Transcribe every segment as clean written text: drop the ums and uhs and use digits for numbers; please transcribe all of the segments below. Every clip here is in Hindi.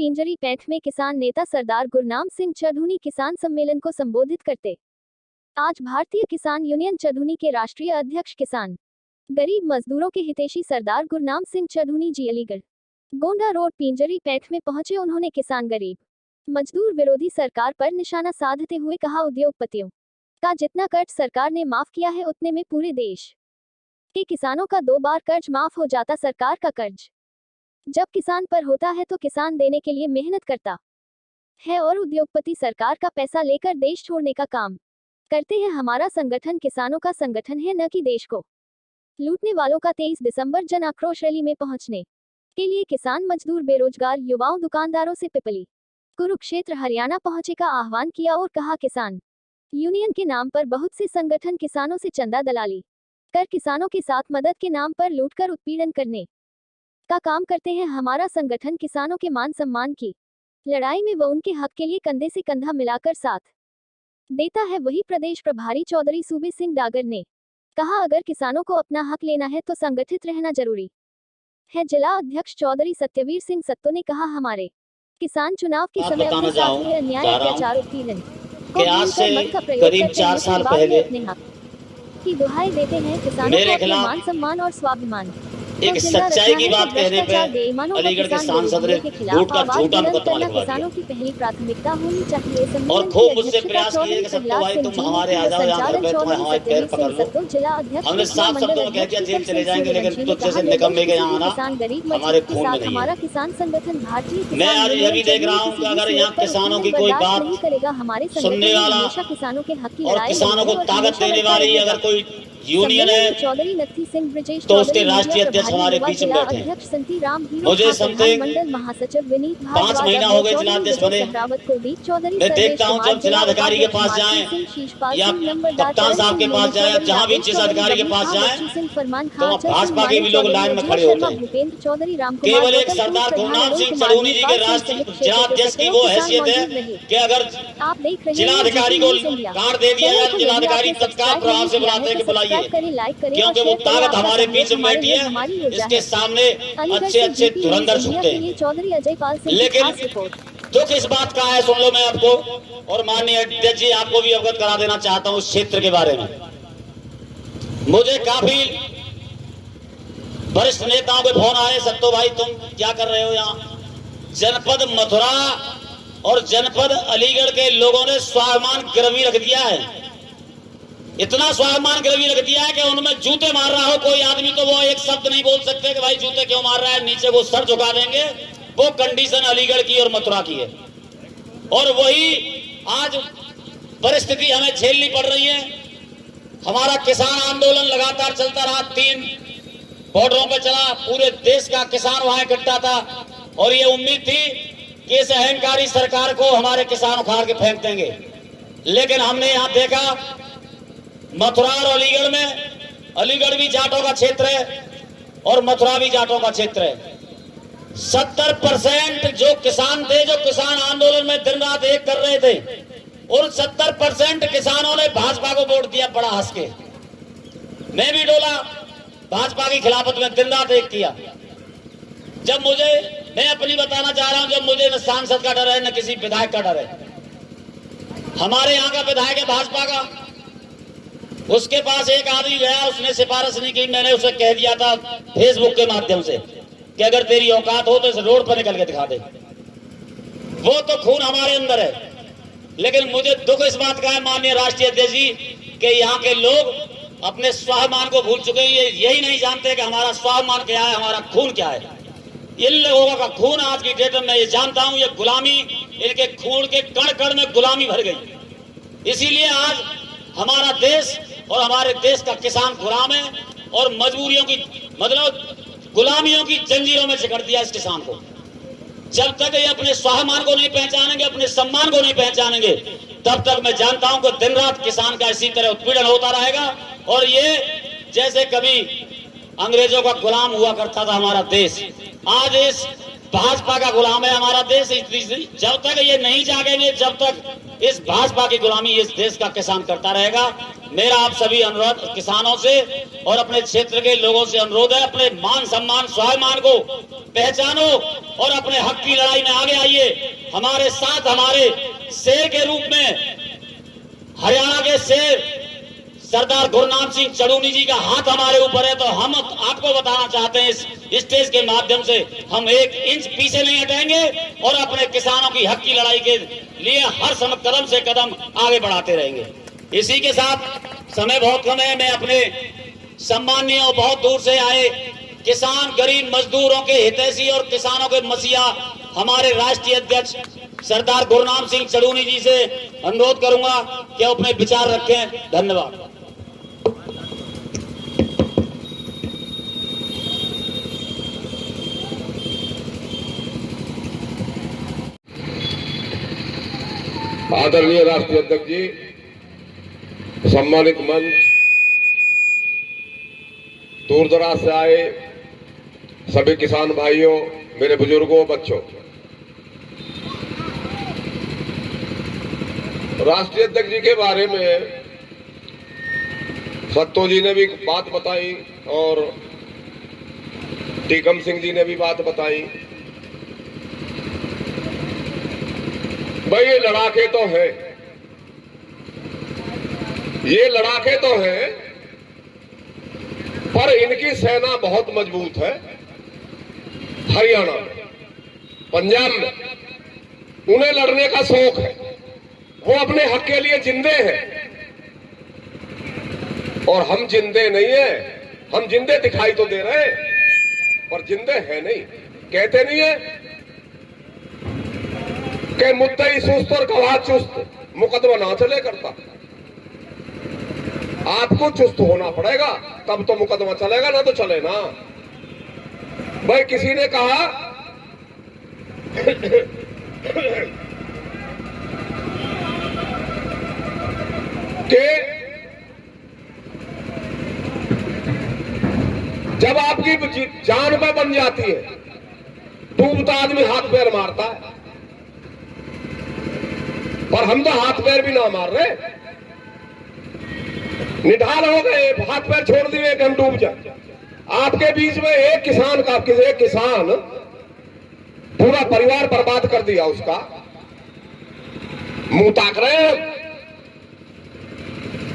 पिंजरी पैठ में किसान नेता सरदार गुरनाम सिंह चढ़ूनी किसान सम्मेलन को संबोधित करते। आज भारतीय किसान यूनियन चढ़ूनी के राष्ट्रीय अध्यक्ष किसान गरीब मजदूरों के हितैषी सरदार गुरनाम सिंह चढ़ूनी जी अलीगढ़ गोंडा रोड पिंजरी पैठ में पहुंचे। उन्होंने किसान गरीब मजदूर विरोधी सरकार पर निशाना साधते हुए कहा, उद्योगपतियों का जितना कर्ज सरकार ने माफ किया है उतने में पूरे देश के किसानों का 2 बार कर्ज माफ हो जाता। सरकार का कर्ज जब किसान पर होता है तो किसान देने के लिए मेहनत करता है और उद्योगपति सरकार का पैसा लेकर देश छोड़ने का काम करते हैं। हमारा संगठन किसानों का संगठन है, न कि देश को लूटने वालों का। 23 दिसंबर जन आक्रोश रैली में पहुंचने के लिए किसान मजदूर बेरोजगार युवाओं दुकानदारों से पिपली कुरुक्षेत्र हरियाणा पहुंचे का आह्वान किया और कहा, किसान यूनियन के नाम पर बहुत से संगठन किसानों से चंदा दलाली कर किसानों के साथ मदद के नाम पर लूटकर उत्पीड़न करने का काम करते हैं। हमारा संगठन किसानों के मान सम्मान की लड़ाई में व उनके हक के लिए कंधे से कंधा मिलाकर साथ देता है। वही प्रदेश प्रभारी चौधरी सूबे सिंह डागर ने कहा, अगर किसानों को अपना हक लेना है तो संगठित रहना जरूरी है। जिला अध्यक्ष चौधरी सत्यवीर सिंह सत्तो ने कहा, हमारे किसान चुनाव के समय अपने साथ हुए अन्याय अत्याचार उत्पीड़न को मत का प्रयोग करते 4 साल पहले अपने हक की दुहाई देते हैं। किसानों को अपने मान सम्मान और स्वाभिमान एक सच्चाई की बात कहने पे अलीगढ़ के सांसद ने झूठ का झूठा मुकदमा लिखवा किसानों की पहली प्राथमिकता होनी चाहिए। और खूब मुझसे प्रयास किए कि सत्तो भाई तुम हमारे आ जाओ, यहाँ पे तुम्हें हमारे पैर पकड़ लो। हमने साफ शब्दों में कह दिया जेल चले जाएंगे, लेकिन तुझ जैसे निकम्मे के यहाँ आना हमारे खून में नहीं हमारा किसान संगठन भारतीय। मैं आज यह भी देख रहा हूँ कि अगर यहाँ किसानों की कोई बात करेगा, हमारे सुनने वाला किसानों के हक की और किसानों को ताकत देने वाली अगर कोई यूनियन है चौधरी नत्थी सिंह ब्रिजेश तो उसके राष्ट्रीय अध्यक्ष हमारे बीच में बैठे हैं। मुझे समथिंग 5 महीना हो गए जिलाध्यक्ष बने। मैं देखता हूँ जब जिलाधिकारी के पास जाएं या कप्तान साहब के पास जाएं, जहाँ भी जिस अधिकारी के पास जाएं तो भाजपा के भी लोग लाइन में खड़े होते हैं। केवल एक सरदार गुरनाम सिंह चढ़ूनी जी के राष्ट्रीय जिलाध्यक्ष की वो हैसियत है कि अगर जिलाधिकारी को कार्ड दे दिया जाए तो जिलाधिकारी तत्काल प्रभाव से बुलाते हैं कि बुलाइए, क्योंकि वो ताकत हमारे बीच में बैठी है। इसके सामने अच्छे धुरंधर झुकते हैं। लेकिन दुख इस बात का है, सुन लो, मैं आपको और माननीय अध्यक्ष जी आपको भी अवगत करा देना चाहता हूँ इस क्षेत्र के बारे में। मुझे काफी वरिष्ठ नेताओं के फोन आए, सत्तो भाई तुम क्या कर रहे हो यहाँ। जनपद मथुरा और जनपद अलीगढ़ के लोगों ने स्वाभिमान गिरवी रख दिया है। इतना स्वाभिमान गिरवी रख दिया है कि उनमें जूते मार रहा हो कोई आदमी तो वो एक शब्द नहीं बोल सकते कि भाई जूते क्यों मार रहा है, नीचे वो सर झुका देंगे। वो कंडीशन अलीगढ़ की और मथुरा की है, और वही आज परिस्थिति हमें झेलनी पड़ रही है। हमारा किसान आंदोलन लगातार चलता रहा, 3 बॉर्डरों पर चला, पूरे देश का किसान वहां इकट्ठा था और ये उम्मीद थी कि इस अहंकारी सरकार को हमारे किसान उखाड़ के फेंक देंगे। लेकिन हमने यहाँ देखा मथुरा और अलीगढ़ में, अलीगढ़ भी जाटों का क्षेत्र है और मथुरा भी जाटों का क्षेत्र है। 70% जो किसान थे, जो किसान आंदोलन में दिन रात एक कर रहे थे, उन 70% किसानों ने भाजपा को वोट दिया बड़ा हंस के। मैं भी डोला, भाजपा की खिलाफत में दिन रात एक किया। जब मुझे, मैं अपनी बताना चाह रहा हूं, जब मुझे न सांसद का डर है न किसी विधायक का डर है। हमारे यहाँ का विधायक है भाजपा का, उसके पास एक आदमी गया, उसने सिफारिश नहीं की। मैंने उसे कह दिया था फेसबुक के माध्यम से कि अगर तेरी औकात हो तो इस रोड पर निकल के दिखा दे। वो तो खून हमारे अंदर है, लेकिन मुझे दुख इस बात का है माननीय राष्ट्रीय अध्यक्ष जी कि यहाँ के लोग अपने स्वाभिमान को भूल चुके हैं। ये यही नहीं जानते कि हमारा स्वाभिमान क्या है, हमारा खून क्या है। इन लोगों का खून आज की डेट में मैं ये जानता हूँ, ये गुलामी, इनके खून के कण कण में गुलामी भर गई। इसीलिए आज हमारा देश और हमारे देश का किसान गुलाम है और मजबूरियों की, मतलब गुलामियों की जंजीरों में जकड़ दिया इस किसान को। जब तक ये अपने स्वाभिमान को नहीं पहचानेंगे, अपने सम्मान को नहीं पहचानेंगे, तब तक मैं जानता हूं कि दिन रात किसान का इसी तरह उत्पीड़न होता रहेगा। और ये जैसे कभी अंग्रेजों का गुलाम हुआ करता था हमारा देश, आज इस भाजपा का गुलाम है हमारा देश। जब तक ये नहीं जागेंगे, जब तक इस भाजपा की गुलामी इस देश का किसान करता रहेगा। मेरा आप सभी अनुरोध किसानों से और अपने क्षेत्र के लोगों से अनुरोध है, अपने मान सम्मान स्वाभिमान को पहचानो और अपने हक की लड़ाई में आगे आइए। हमारे साथ हमारे शेर के रूप में हरियाणा के शेर सरदार गुरनाम सिंह चढ़ूनी जी का हाथ हमारे ऊपर है। तो हम आपको बताना चाहते हैं इस स्टेज के माध्यम से, हम एक इंच पीछे नहीं हटेंगे और अपने किसानों की हक की लड़ाई के लिए हर समय कदम से कदम आगे बढ़ाते रहेंगे। इसी के साथ समय बहुत कम है, मैं अपने सम्मानीय और बहुत दूर से आए किसान गरीब मजदूरों के हितैषी और किसानों के मसीहा हमारे राष्ट्रीय अध्यक्ष सरदार गुरनाम सिंह चढ़ूनी जी से अनुरोध करूंगा कि अपने विचार रखें। धन्यवाद। आदरणीय राष्ट्रीय अध्यक्ष जी, सम्मानित मंच, दूर दराज से आए सभी किसान भाइयों, मेरे बुजुर्गों, बच्चों, राष्ट्रीय अध्यक्ष जी के बारे में सत्तो जी ने भी बात बताई और टीकम सिंह जी ने भी बात बताई। भाई ये लड़ाके तो हैं, ये लड़ाके तो हैं, पर इनकी सेना बहुत मजबूत है। हरियाणा में, पंजाब में उन्हें लड़ने का शौक है, वो अपने हक के लिए जिंदे हैं। और हम जिंदे नहीं है, हम जिंदे दिखाई तो दे रहे हैं पर जिंदे हैं नहीं। कहते नहीं है कि मुद्दई सुस्त और गवाह चुस्त, मुकदमा ना चले करता। आपको चुस्त होना पड़ेगा तब तो मुकदमा चलेगा, ना तो चले ना। भाई किसी ने कहा कि जब आपकी जान पे बन जाती है, डूबता आदमी हाथ पैर मारता है, पर हम तो हाथ पैर भी ना मार रहे, निढाल हो गए, हाथ पैर छोड़ दिए कि हम डूब जाए। आपके बीच में एक किसान का, एक किसान पूरा परिवार बर्बाद कर दिया उसका, मुंह ताक रहे हैं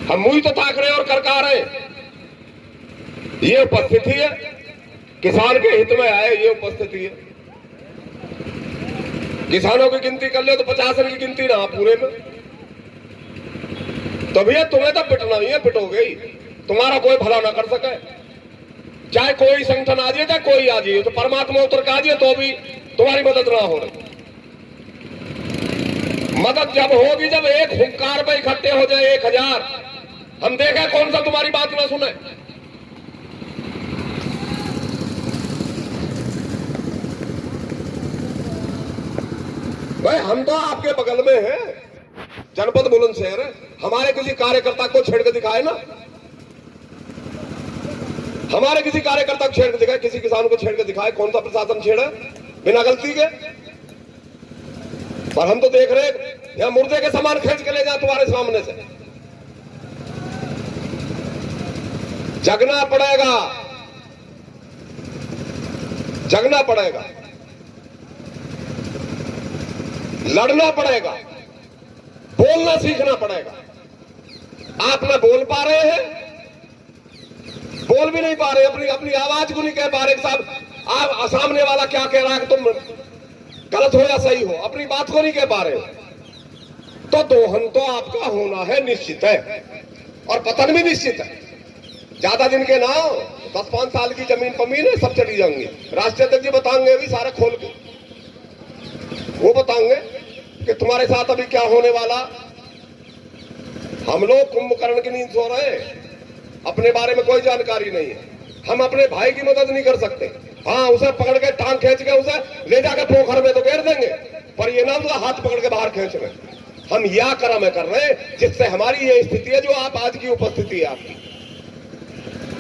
हम मुंह तो ताक रहे हैं और करका रहे हैं। ये उपस्थिति है, किसान के हित में आए, ये उपस्थिति है। किसानों की गिनती कर ले तो 50 की गिनती ना पूरे में। तो भैया तुम्हें तो पिटना ही है, पिटोगे ही, तुम्हारा कोई भला ना कर सके। चाहे कोई संगठन आ जाए, चाहे कोई आ जाए, तो परमात्मा उतर के आ जाए तो भी तुम्हारी मदद ना हो रही। मदद जब होगी जब एक हुंकार में इकट्ठे हो जाए 1000, हम देखें कौन सा तुम्हारी बात ना सुने। भाई हम तो आपके बगल में हैं, जनपद बुलंदशहर है। हमारे किसी कार्यकर्ता को छेड़ के दिखाए ना, हमारे किसी कार्यकर्ता को छेड़ के दिखाए, किसी किसान को छेड़ के दिखाए, कौन सा प्रशासन छेड़ा बिना गलती के। पर हम तो देख रहे या मुर्दे के सामान खींच के ले जाए तुम्हारे सामने से। जगना पड़ेगा, जगना पड़ेगा, लड़ना पड़ेगा, बोलना सीखना पड़ेगा। आप ना बोल पा रहे हैं, बोल भी नहीं पा रहे, अपनी अपनी आवाज को नहीं कह पा रहे साहब आप सामने वाला क्या कह रहा है, तुम गलत हो या सही हो, अपनी बात को नहीं कह पा रहे। तो दोहन तो आपका होना है निश्चित है, और पतन भी निश्चित है। ज्यादा दिन के ना, 10-5 साल की जमीन पमीन है, सब चली जाएंगी। राष्ट्रीय अध्यक्ष जी बताएंगे अभी सारा खोल के, वो बताएंगे कि तुम्हारे साथ अभी क्या होने वाला। हम लोग कुंभकर्ण की नींद सो रहे हैं, अपने बारे में कोई जानकारी नहीं है। हम अपने भाई की मदद नहीं कर सकते। हाँ, उसे पकड़ के टांग खींच के उसे ले जाकर पोखर में तो घेर देंगे, पर ये ना उसका हाथ पकड़ के बाहर खींच रहे। हम यह कर्म कर रहे हैं जिससे हमारी ये स्थिति है जो आप आज की उपस्थिति है आपकी।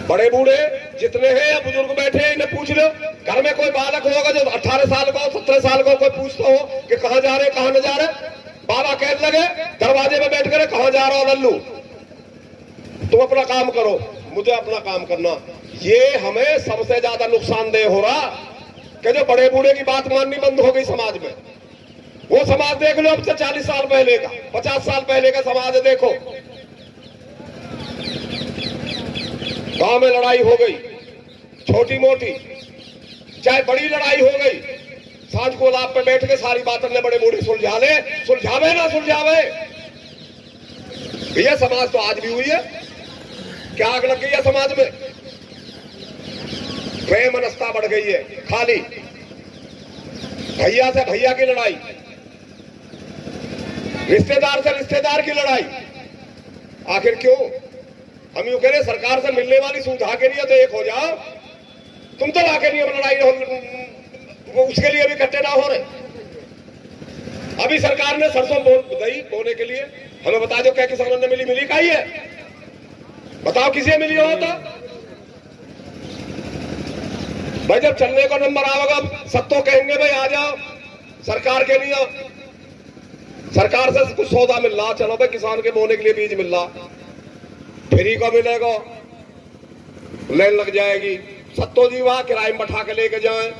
बड़े बूढ़े जितने हैं या बुजुर्ग बैठे हैं, इन्हें पूछ लो, घर घर में कोई बालक होगा जो 18 साल का हो, 17 साल का, कोई पूछता हो कि कहां जा रहे कहां न जा रहे, बाबा कहने लगे दरवाजे में बैठ कर कहां जा रहा हो लल्लू, तुम अपना काम करो, मुझे अपना काम करना। ये हमें सबसे ज्यादा नुकसानदेह हो रहा कि जो बड़े बूढ़े की बात माननी बंद हो गई समाज में। वो समाज देख लो अब से 40 साल पहले का, 50 साल पहले का समाज देखो। गांव में लड़ाई हो गई छोटी मोटी, चाहे बड़ी लड़ाई हो गई, सांझ को लाभ पे बैठ के सारी बातें ने बड़े बूढ़े सुलझा ले, सुलझावे ना सुलझावे। ये समाज तो आज भी हुई है, क्या आग लग गई है समाज में, प्रेम मनस्ता बढ़ गई है, खाली भैया से भैया की लड़ाई, रिश्तेदार से रिश्तेदार की लड़ाई। आखिर क्यों? हम यूं कह रहे सरकार से मिलने वाली सुविधा के लिए तो एक हो जाओ, तुम तो लाके नहीं लड़ाई हो, उसके लिए भी इकट्ठे ना हो रहे। अभी सरकार ने सरसों दही बोने के लिए हमें बता दो क्या किसानों ने मिली काई है, बताओ किसे मिली हो तो भाई। जब चलने का नंबर आएगा सब तो कहेंगे भाई आ जाओ सरकार के लिए, सरकार से कुछ सौदा मिल रहा, चलो भाई किसान के बोने के लिए बीज मिल रहा, फ्री को मिलेगा, लाइन लग जाएगी, सत्तो जी वहां किराए में बैठा के लेके जाए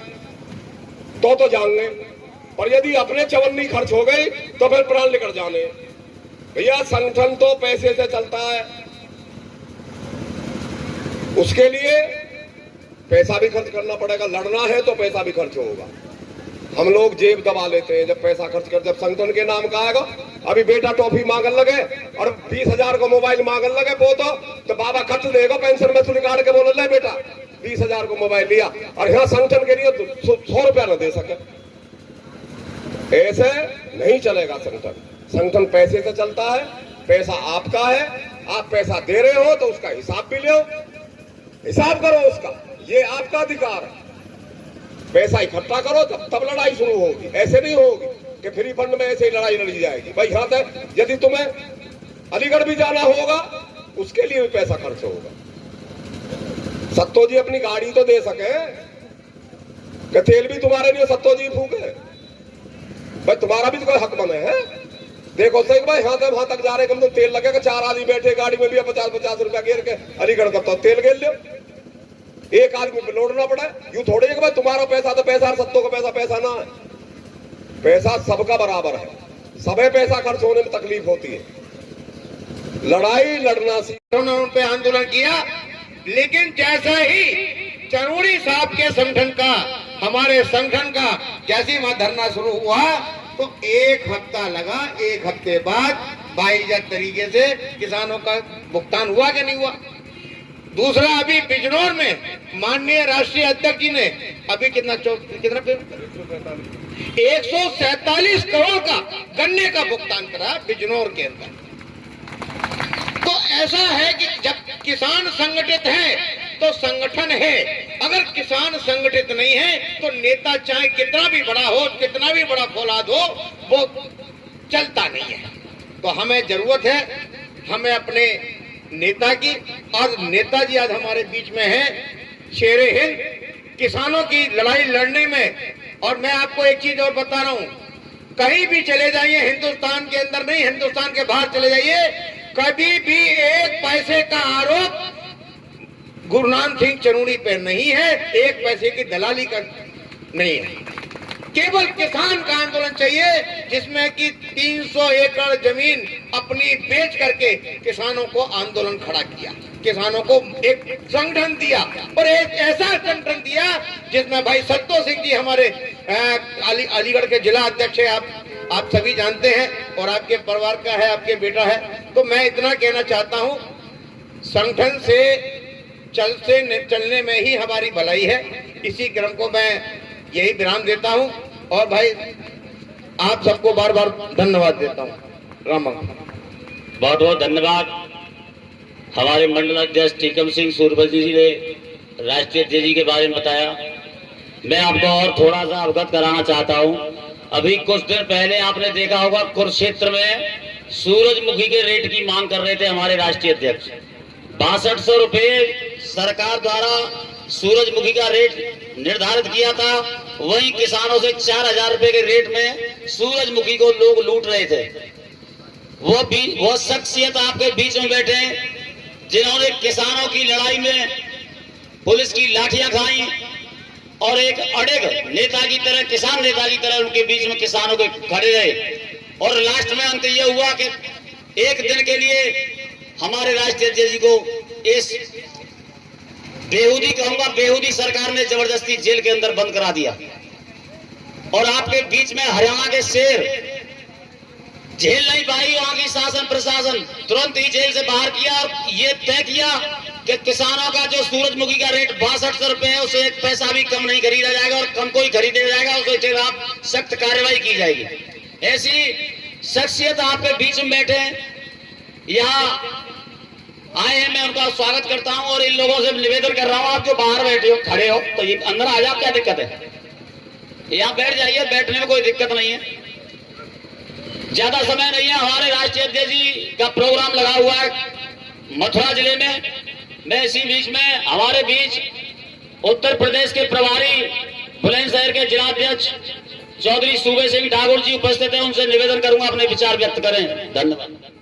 तो जाएंगे। और यदि अपने चवन्नी खर्च हो गई तो फिर प्राण निकल जाने। भैया संगठन तो पैसे से चलता है, उसके लिए पैसा भी खर्च करना पड़ेगा, लड़ना है तो पैसा भी खर्च होगा। हम लोग जेब दबा लेते हैं जब पैसा खर्च कर, जब संगठन के नाम का आएगा। अभी बेटा टॉफी मांगन लगे और 20,000 को मोबाइल मांगन लगे वो तो बाबा खर्च देगा, पेंशन में से निकाल के बोल ले बेटा 20,000 को मोबाइल लिया, और यहाँ संगठन के लिए 100 रुपया न दे सके। ऐसे नहीं चलेगा संगठन। संगठन पैसे से चलता है, पैसा आपका है, आप पैसा दे रहे हो तो उसका हिसाब भी लो, हिसाब करो उसका, ये आपका अधिकार है। पैसा इकट्ठा करो तब लड़ाई शुरू होगी, ऐसे नहीं होगी कि फ्री फंड में ऐसे ही लड़ाई लड़ी जाएगी। भाई यहाँ तक यदि तुम्हें अलीगढ़ भी जाना होगा उसके लिए भी पैसा खर्च होगा। सत्तो जी अपनी गाड़ी तो दे सके कि तेल भी तुम्हारे लिए सत्तो जी फूके, भाई तुम्हारा भी तो कोई हक बने है। देखो सही भाई यहाँ से वहां तक जा रहे कम तो तेल लगेगा, 4 आदमी बैठे गाड़ी में भी 50-50 रुपया गिर के अलीगढ़ का तो तेल गिर लो, एक आदमी पे लौटना पड़ा। यूं थोड़े कि भाई तुम्हारा पैसा तो पैसा, सत्तों का पैसा पैसा ना है, पैसा सबका बराबर है, सबे पैसा खर्च होने में तकलीफ होती है। लड़ाई लड़ना उन्होंने उन पे आंदोलन किया, लेकिन जैसा ही चरूड़ी साहब के संगठन का, हमारे संगठन का जैसे वहां धरना शुरू हुआ तो 1 हफ्ता लगा, 1 हफ्ते बाद बाइज्जत तरीके से किसानों का भुगतान हुआ कि नहीं हुआ। दूसरा, अभी बिजनौर में माननीय राष्ट्रीय अध्यक्ष जी ने अभी कितना 147 करोड़ का गन्ने का भुगतान करा बिजनौर के अंदर। तो ऐसा है कि जब किसान संगठित है तो संगठन है, अगर किसान संगठित नहीं है तो नेता चाहे कितना भी बड़ा हो, कितना भी बड़ा फौलाद हो, वो चलता नहीं है। तो हमें जरूरत है, हमें अपने नेता की, और नेताजी आज हमारे बीच में है, शेरे हिंद, किसानों की लड़ाई लड़ने में। और मैं आपको एक चीज और बता रहा हूं, कहीं भी चले जाइए, हिंदुस्तान के अंदर नहीं, हिंदुस्तान के बाहर चले जाइए, कभी भी 1 पैसे का आरोप गुरुनाम सिंह चरूड़ी पे नहीं है, 1 पैसे की दलाली का नहीं है। केवल किसान का आंदोलन चाहिए जिसमें कि 300 एकड़ जमीन अपनी बेच करके किसानों को आंदोलन खड़ा किया, किसानों को एक संगठन दिया, और एक ऐसा संगठन दिया जिसमें भाई सत्तो सिंह जी हमारे अलीगढ़ के जिला अध्यक्ष है, आप सभी जानते हैं, और आपके परिवार का है, आपके बेटा है। तो मैं इतना कहना चाहता हूं, संगठन से चलने में ही हमारी भलाई है। इसी क्रम को मैं यही विराम देता हूं, और भाई आप सबको बार बार धन्यवाद देता हूं। राम बहुत बहुत धन्यवाद। हमारे मंडल अध्यक्ष टीकम सिंह सूरबजी जी ने राष्ट्रीय अध्यक्ष जी के बारे में बताया। मैं आपको और थोड़ा सा अवगत कराना चाहता हूं। अभी कुछ दिन पहले आपने देखा होगा कुरुक्षेत्र में सूरजमुखी के रेट की मांग कर रहे थे हमारे राष्ट्रीय अध्यक्ष। 6200 रुपये सरकार द्वारा सूरजमुखी का रेट निर्धारित किया था, वहीं किसानों से 4,000 रुपए के रेट में सूरजमुखी को लोग लूट रहे थे। वो शख्सियत आपके बीच में बैठे जिन्होंने किसानों की लड़ाई में पुलिस की लाठियां खाई और एक अड़िग नेता की तरह, किसान नेता की तरह उनके बीच में किसानों के खड़े रहे। और लास्ट में अंत ये हुआ कि एक दिन के लिए हमारे राष्ट्रीय अध्यक्ष जी को इस बेहूदी, कहूंगा बेहूदी सरकार ने जबरदस्ती जेल के अंदर बंद करा दिया। और आपके बीच में हरियाणा के शेर झेल नहीं पाई वहां की शासन प्रशासन, तुरंत ही जेल से बाहर किया और ये तय किया कि किसानों का जो सूरजमुखी का रेट 6200 रुपए है, उसे 1 पैसा भी कम नहीं खरीदा जाएगा और कम कोई खरीदा जाएगा उसके खिलाफ सख्त कार्रवाई की जाएगी। ऐसी शख्सियत आपके बीच में बैठे यहाँ आए हैं, मैं उनका स्वागत करता हूं और इन लोगों से निवेदन कर रहा हूं, आप जो बाहर बैठे हो, खड़े हो, तो ये अंदर आ जाओ, क्या दिक्कत है? यहाँ बैठ जाइए, बैठने में कोई दिक्कत नहीं है। ज्यादा समय नहीं है, हमारे राष्ट्रीय अध्यक्ष जी का प्रोग्राम लगा हुआ है मथुरा जिले में। मैं इसी बीच में हमारे बीच उत्तर प्रदेश के प्रभारी बुलंदशहर के जिलाध्यक्ष चौधरी सूबे सिंह ठाकुर जी उपस्थित हैं, उनसे निवेदन करूंगा अपने विचार व्यक्त करें। धन्यवाद।